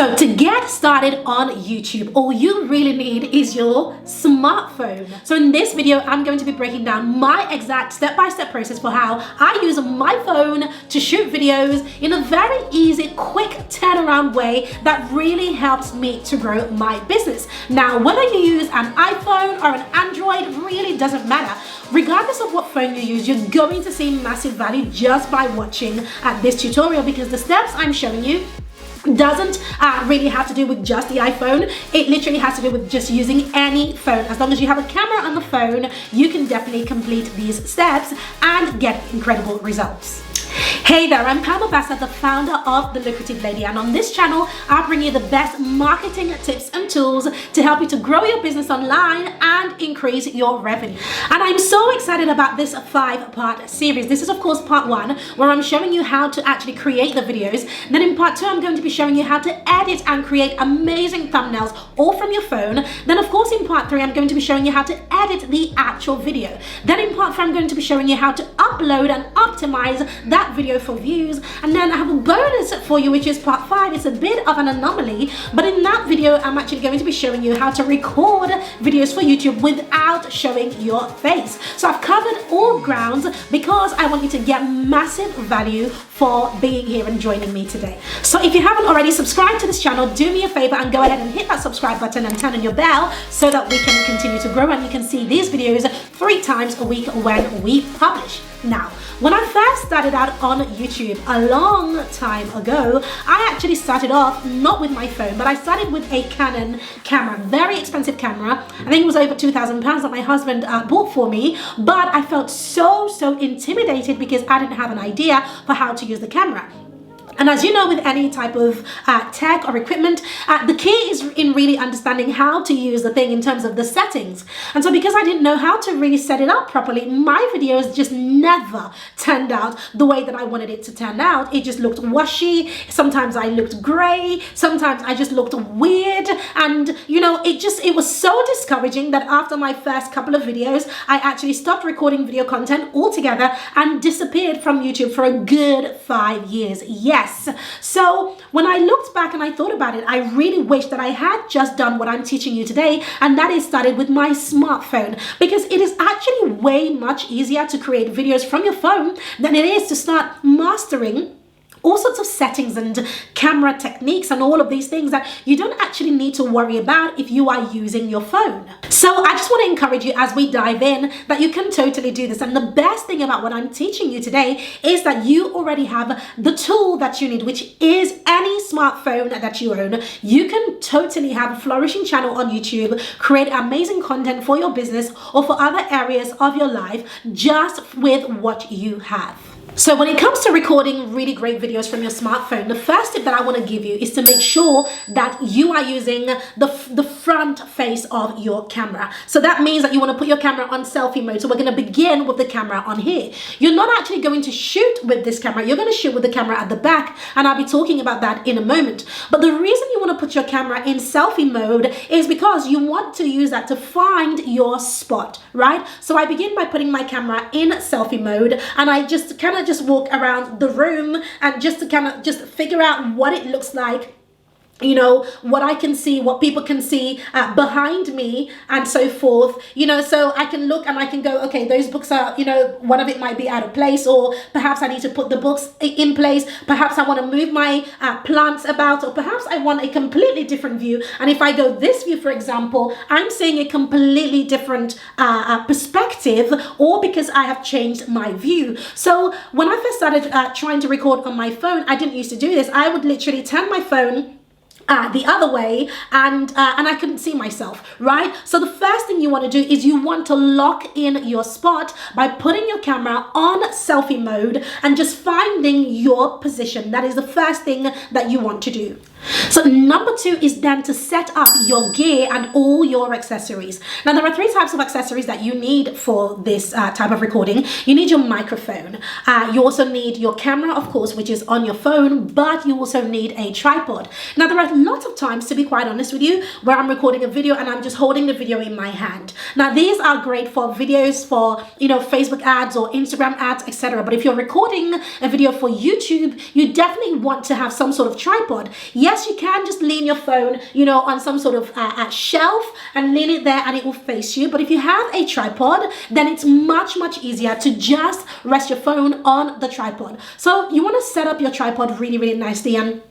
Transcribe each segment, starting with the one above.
So to get started on YouTube, all you really need is your smartphone. So in this video, I'm going to be breaking down my exact step-by-step process for how I use my phone to shoot videos in a very easy, quick turnaround way that really helps me to grow my business. Now, whether you use an iPhone or an Android really doesn't matter. Regardless of what phone you use, you're going to see massive value just by watching this tutorial, because the steps I'm showing you doesn't really have to do with just the iPhone. It literally has to do with just using any phone. As long as you have a camera on the phone, you can definitely complete these steps and get incredible results. Hey there, I'm Obasa, the founder of The Lucrative Lady, and on this channel, I bring you the best marketing tips and tools to help you to grow your business online and increase your revenue. And I'm so excited about this 5-part series. This is of course part 1, where I'm showing you how to actually create the videos. Then in part 2, I'm going to be showing you how to edit and create amazing thumbnails all from your phone. Then of course in part 3, I'm going to be showing you how to edit the actual video. Then in part 4, I'm going to be showing you how to upload and optimize that video for views. And then I have a bonus for you, which is part 5. It's a bit of an anomaly, but in that video I'm actually going to be showing you how to record videos for YouTube without showing your face. So I've covered all grounds because I want you to get massive value for being here and joining me today. So if you haven't already subscribed to this channel, do me a favor and go ahead and hit that subscribe button and turn on your bell so that we can continue to grow and you can see these videos 3 times a week when we publish. Now, when I first started out on YouTube a long time ago, I actually started off not with my phone, but I started with a Canon camera, very expensive camera. I think it was over £2,000 that my husband bought for me, but I felt so intimidated because I didn't have an idea for how to use the camera. And as you know, with any type of tech or equipment, the key is in really understanding how to use the thing in terms of the settings. And so because I didn't know how to really set it up properly, my videos just never turned out the way that I wanted it to turn out. It just looked washy. Sometimes I looked gray. Sometimes I just looked weird. And you know, it was so discouraging that after my first couple of videos, I actually stopped recording video content altogether and disappeared from YouTube for a good 5 years. Yes. So when I looked back and I thought about it, I really wish that I had just done what I'm teaching you today, and that is started with my smartphone, because it is actually way much easier to create videos from your phone than it is to start mastering all sorts of settings and camera techniques and all of these things that you don't actually need to worry about if you are using your phone. So I just want to encourage you as we dive in that you can totally do this. And the best thing about what I'm teaching you today is that you already have the tool that you need, which is any smartphone that you own. You can totally have a flourishing channel on YouTube, create amazing content for your business or for other areas of your life just with what you have. So when it comes to recording really great videos from your smartphone, the first tip that I want to give you is to make sure that you are using the front face of your camera. So that means that you want to put your camera on selfie mode. So we're going to begin with the camera on here. You're not actually going to shoot with this camera. You're going to shoot with the camera at the back, and I'll be talking about that in a moment. But the reason you want to put your camera in selfie mode is because you want to use that to find your spot, right? So I begin by putting my camera in selfie mode, and I just kind of walk around the room and just to kind of just figure out what it looks like, you know, what I can see, what people can see behind me and so forth, you know, so I can look and I can go, okay, those books are, you know, one of it might be out of place, or perhaps I need to put the books in place. Perhaps I want to move my plants about, or perhaps I want a completely different view. And if I go this view, for example, I'm seeing a completely different perspective, or because I have changed my view. So when I first started trying to record on my phone, I didn't used to do this. I would literally turn my phone the other way and I couldn't see myself, right? So the first thing you want to do is you want to lock in your spot by putting your camera on selfie mode and just finding your position. That is the first thing that you want to do. So number 2 is then to set up your gear and all your accessories. Now there are 3 types of accessories that you need for this type of recording. You need your microphone. You also need your camera, of course, which is on your phone, but you also need a tripod. Now there are lots of times, to be quite honest with you, where I'm recording a video and I'm just holding the video in my hand. Now, these are great for videos, for, you know, Facebook ads or Instagram ads, etc. But if you're recording a video for YouTube, you definitely want to have some sort of tripod. Yes, you can just lean your phone, you know, on some sort of shelf and lean it there and it will face you. But if you have a tripod, then it's much easier to just rest your phone on the tripod. So you want to set up your tripod really nicely. And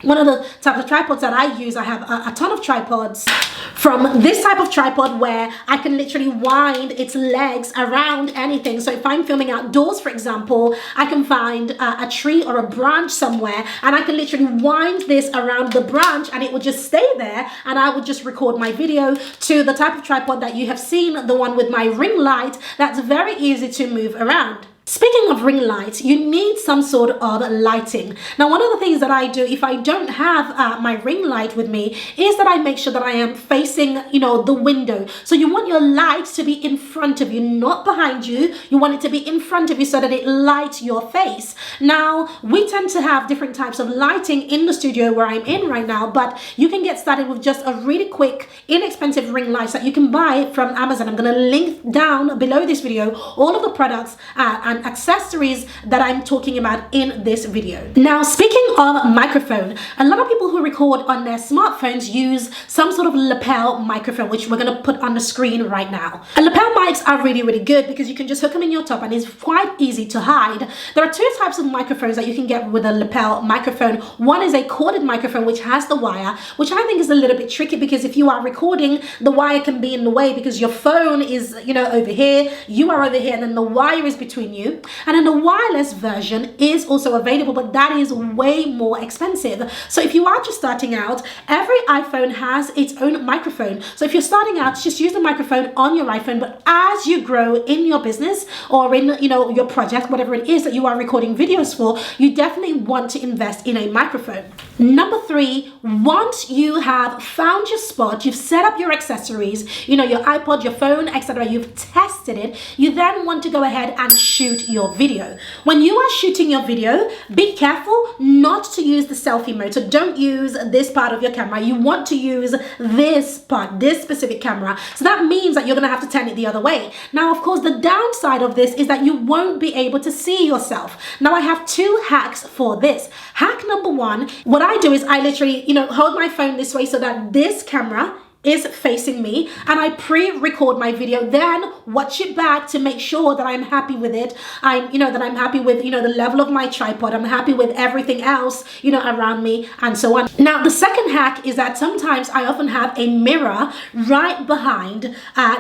one of the types of tripods that I use, I have a ton of tripods, from this type of tripod where I can literally wind its legs around anything. So if I'm filming outdoors, for example, I can find a tree or a branch somewhere and I can literally wind this around the branch and it will just stay there and I will just record my video. To the type of tripod that you have seen, the one with my ring light, that's very easy to move around. Speaking of ring lights, you need some sort of lighting. Now, one of the things that I do if I don't have my ring light with me is that I make sure that I am facing, you know, the window. So you want your light to be in front of you, not behind you. You want it to be in front of you so that it lights your face. Now, we tend to have different types of lighting in the studio where I'm in right now, but you can get started with just a really quick, inexpensive ring light that you can buy from Amazon. I'm going to link down below this video all of the products and accessories that I'm talking about in this video. Now, speaking of microphone, a lot of people who record on their smartphones use some sort of lapel microphone, which we're going to put on the screen right now. And lapel mics are really good because you can just hook them in your top and it's quite easy to hide. There are two types of microphones that you can get with a lapel microphone. One is a corded microphone which has the wire, which I think is a little bit tricky because if you are recording, the wire can be in the way because your phone is, you know, over here, you are over here, and then the wire is between you. And then the wireless version is also available, but that is way more expensive. So if you are just starting out, every iPhone has its own microphone. So if you're starting out, just use the microphone on your iPhone. But as you grow in your business or in, you know, your project, whatever it is that you are recording videos for, you definitely want to invest in a microphone. Number 3, once you have found your spot, you've set up your accessories, you know, your iPod, your phone, etc., you've tested it, you then want to go ahead and shoot your video. When you are shooting your video, be careful not to use the selfie mode. So don't use this part of your camera. You want to use this part, this specific camera. So that means that you're going to have to turn it the other way. Now, of course, the downside of this is that you won't be able to see yourself. Now, I have 2 hacks for this. Hack number 1, what I do is I literally, you know, hold my phone this way so that this camera is facing me and I pre-record my video, then watch it back to make sure that I'm happy with it. I'm happy with, you know, the level of my tripod. I'm happy with everything else, you know, around me and so on. Now, the second hack is that sometimes I often have a mirror right behind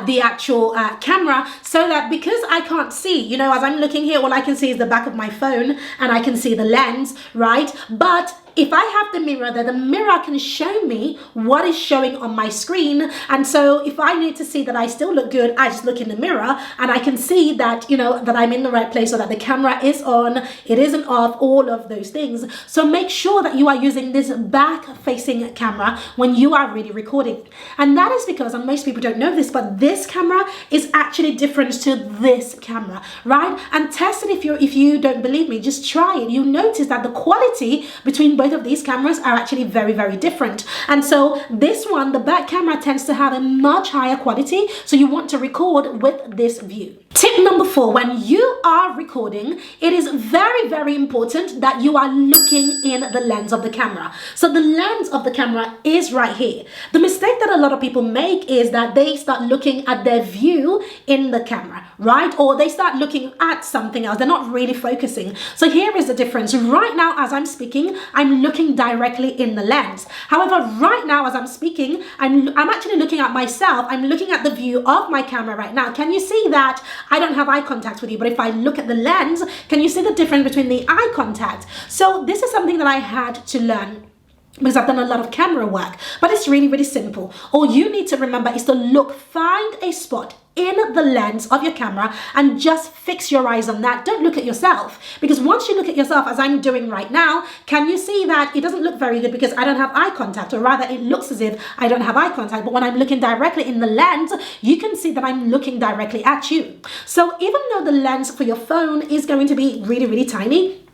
the actual camera so that because I can't see, you know, as I'm looking here, all I can see is the back of my phone and I can see the lens, right? But if I have the mirror there, the mirror can show me what is showing on my screen. And so if I need to see that I still look good, I just look in the mirror and I can see that, you know, that I'm in the right place or that the camera is on, it isn't off, all of those things. So make sure that you are using this back facing camera when you are really recording. And that is because, and most people don't know this, but this camera is actually different to this camera, right? And test it if you don't believe me, just try it. You notice that the quality between both of these cameras are actually very different. And so this one, the back camera, tends to have a much higher quality, so you want to record with this view. Tip number 4, when you are recording, it is very important that you are looking in the lens of the camera. So the lens of the camera is right here. The mistake that a lot of people make is that they start looking at their view in the camera, right? Or they start looking at something else. They're not really focusing. So here is the difference. Right now, as I'm speaking, I'm looking directly in the lens. However, right now, as I'm speaking, I'm actually looking at myself. I'm looking at the view of my camera right now. Can you see that? I don't have eye contact with you, but if I look at the lens, can you see the difference between the eye contact? So this is something that I had to learn because I've done a lot of camera work, but it's really simple. All you need to remember is to find a spot in the lens of your camera and just fix your eyes on that. Don't look at yourself, because once you look at yourself, as I'm doing right now, can you see that it doesn't look very good because I don't have eye contact, or rather it looks as if I don't have eye contact, but when I'm looking directly in the lens, you can see that I'm looking directly at you. So even though the lens for your phone is going to be really tiny,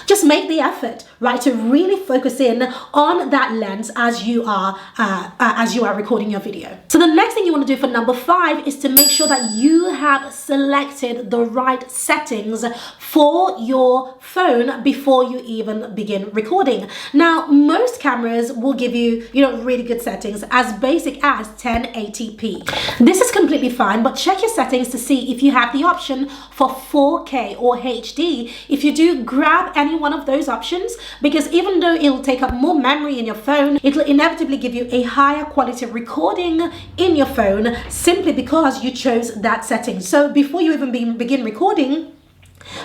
just make the effort, right? To really focus in on that lens as you are recording your video. So the next thing you want to do for number 5 is to make sure that you have selected the right settings for your phone before you even begin recording. Now, most cameras will give you, really good settings as basic as 1080p. This is completely fine, but check your settings to see if you have the option for 4K or HD. If you do, grab any one of those options, because even though it'll take up more memory in your phone, it'll inevitably give you a higher quality recording in your phone simply because you chose that setting. So before you even begin recording,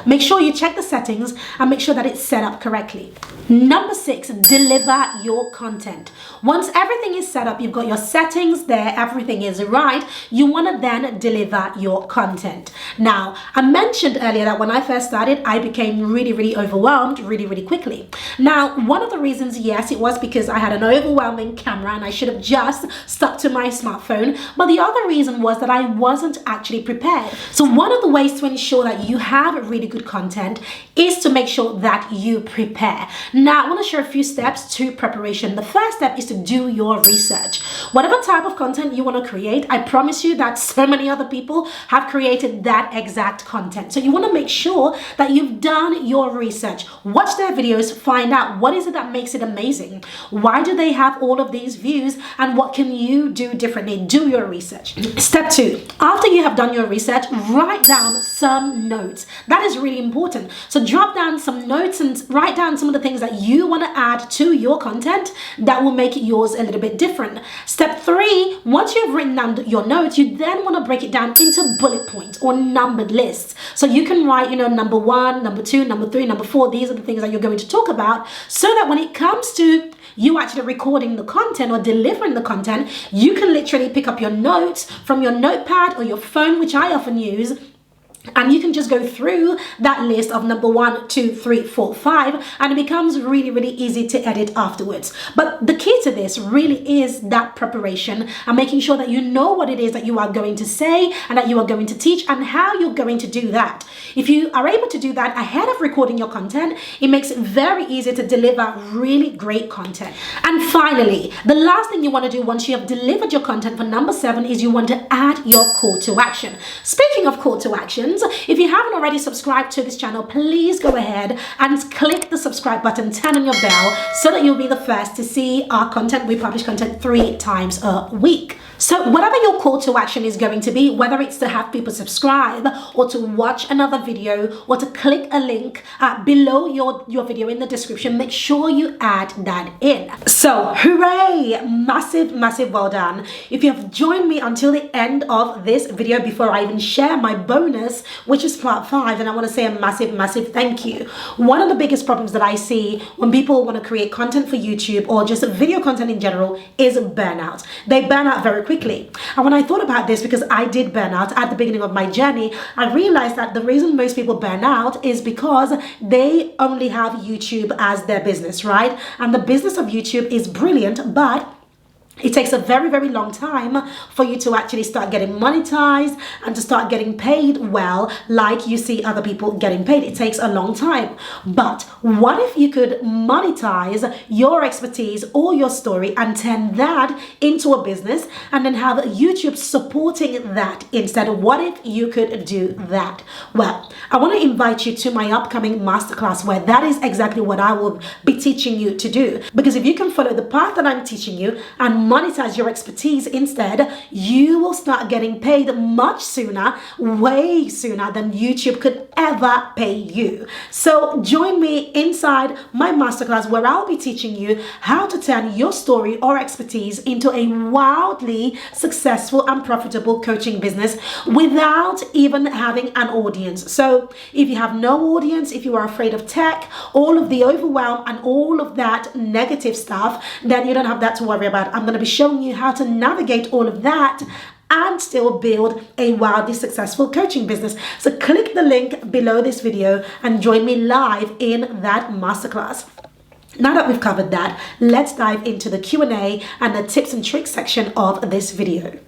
make sure you check the settings and make sure that it's set up correctly. Number 6, deliver your content. Once everything is set up, you've got your settings there, everything is right, you want to then deliver your content. Now, I mentioned earlier that when I first started, I became really overwhelmed really quickly. Now, one of the reasons, yes, it was because I had an overwhelming camera and I should have just stuck to my smartphone. But the other reason was that I wasn't actually prepared. So one of the ways to ensure that you have really good content is to make sure that you prepare. Now, I want to share a few steps to preparation. The first step is to do your research. Whatever type of content you want to create, I promise you that so many other people have created that exact content. So you want to make sure that you've done your research. Watch their videos, find out what is it that makes it amazing. Why do they have all of these views, and what can you do differently? Do your research. Step 2, after you have done your research, write down some notes. That is really important. So drop down some notes and write down some of the things that you want to add to your content that will make yours a little bit different. Step 3, once you've written down your notes, you then want to break it down into bullet points or numbered lists. So you can write, number 1, number 2, number 3, number 4. These are the things that you're going to talk about, so that when it comes to you actually recording the content or delivering the content, you can literally pick up your notes from your notepad or your phone, which I often use, and you can just go through that list of number 1, 2, 3, 4, 5, and it becomes really easy to edit afterwards. But the key to this really is that preparation and making sure that you know what it is that you are going to say and that you are going to teach and how you're going to do that. If you are able to do that ahead of recording your content, it makes it very easy to deliver really great content. And finally, the last thing you want to do once you have delivered your content for number 7 is you want to add your call to action. Speaking of call to action, if you haven't already subscribed to this channel, please go ahead and click the subscribe button, turn on your bell, so that you'll be the first to see our content. We publish content 3 times a week. So whatever your call to action is going to be, whether it's to have people subscribe or to watch another video or to click a link below your video in the description, make sure you add that in. So hooray, massive well done. If you have joined me until the end of this video before I even share my bonus, which is part 5, and I want to say a massive thank you. One of the biggest problems that I see when people want to create content for YouTube or just video content in general is burnout. They burn out very quickly. And when I thought about this, because I did burn out at the beginning of my journey, I realized that the reason most people burn out is because they only have YouTube as their business, right? And the business of YouTube is brilliant, but it takes a very long time for you to actually start getting monetized and to start getting paid well, like you see other people getting paid. It takes a long time. But what if you could monetize your expertise or your story and turn that into a business and then have YouTube supporting that instead? What if you could do that? Well, I want to invite you to my upcoming masterclass, where that is exactly what I will be teaching you to do. Because if you can follow the path that I'm teaching you and monetize your expertise instead, you will start getting paid much sooner, way sooner than YouTube could ever pay you. So join me inside my masterclass, where I'll be teaching you how to turn your story or expertise into a wildly successful and profitable coaching business without even having an audience. So if you have no audience, if you are afraid of tech, all of the overwhelm and all of that negative stuff, then you don't have that to worry about. I'm going to be showing you how to navigate all of that and still build a wildly successful coaching business. So click the link below this video and join me live in that masterclass. Now that we've covered that, let's dive into the Q&A and the tips and tricks section of this video.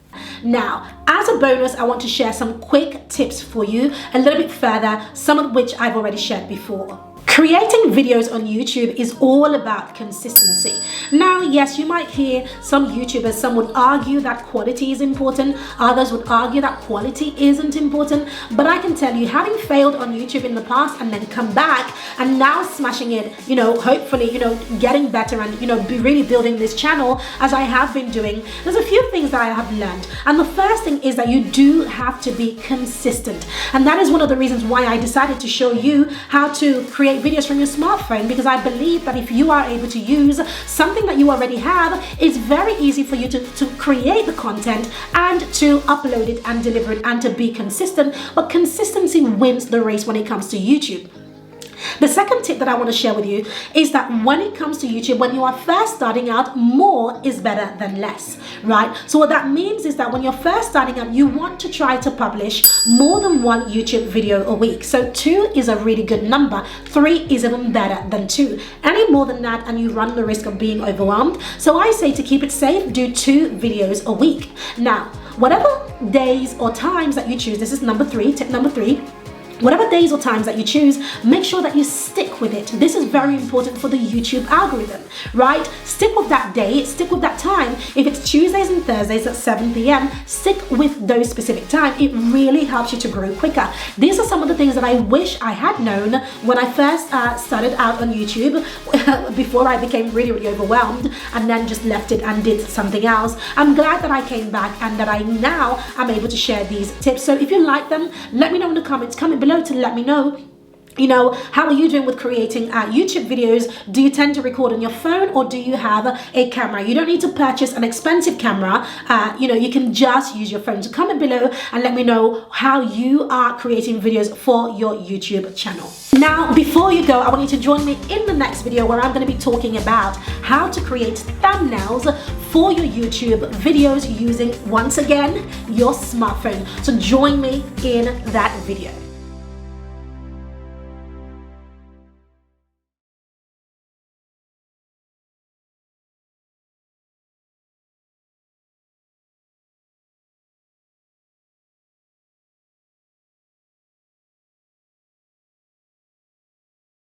Now, as a bonus, I want to share some quick tips for you, a little bit further, some of which I've already shared before. Creating videos on YouTube is all about consistency. Now, yes, you might hear some YouTubers, some would argue that quality is important, others would argue that quality isn't important, but I can tell you, having failed on YouTube in the past and then come back and now smashing it, hopefully, getting better and, really building this channel as I have been doing, there's a few things that I have learned. And the first thing is that you do have to be consistent. And that is one of the reasons why I decided to show you how to create videos from your smartphone, because I believe that if you are able to use something that you already have, it's very easy for you to create the content and to upload it and deliver it and to be consistent. But consistency wins the race when it comes to YouTube. The second tip that I want to share with you is that when it comes to YouTube, when you are first starting out, more is better than less, right? So what that means is that when you're first starting out, you want to try to publish more than one YouTube video a week. So 2 is a really good number. 3 is even better than 2. Any more than that and you run the risk of being overwhelmed. So I say to keep it safe, do 2 videos a week. Now, whatever days or times that you choose, this is tip number 3, whatever days or times that you choose, make sure that you stick with it. This is very important for the YouTube algorithm, right? Stick with that day, stick with that time. If it's Tuesdays and Thursdays at 7 p.m., stick with those specific times. It really helps you to grow quicker. These are some of the things that I wish I had known when I first started out on YouTube, before I became really, really overwhelmed and then just left it and did something else. I'm glad that I came back and that I now am able to share these tips. So if you like them, let me know in the comments. Comment below to let me know, how are you doing with creating YouTube videos? Do you tend to record on your phone or do you have a camera? You don't need to purchase an expensive camera. You can just use your phone. So comment below and let me know how you are creating videos for your YouTube channel. Now, before you go, I want you to join me in the next video where I'm going to be talking about how to create thumbnails for your YouTube videos using, once again, your smartphone. So join me in that video.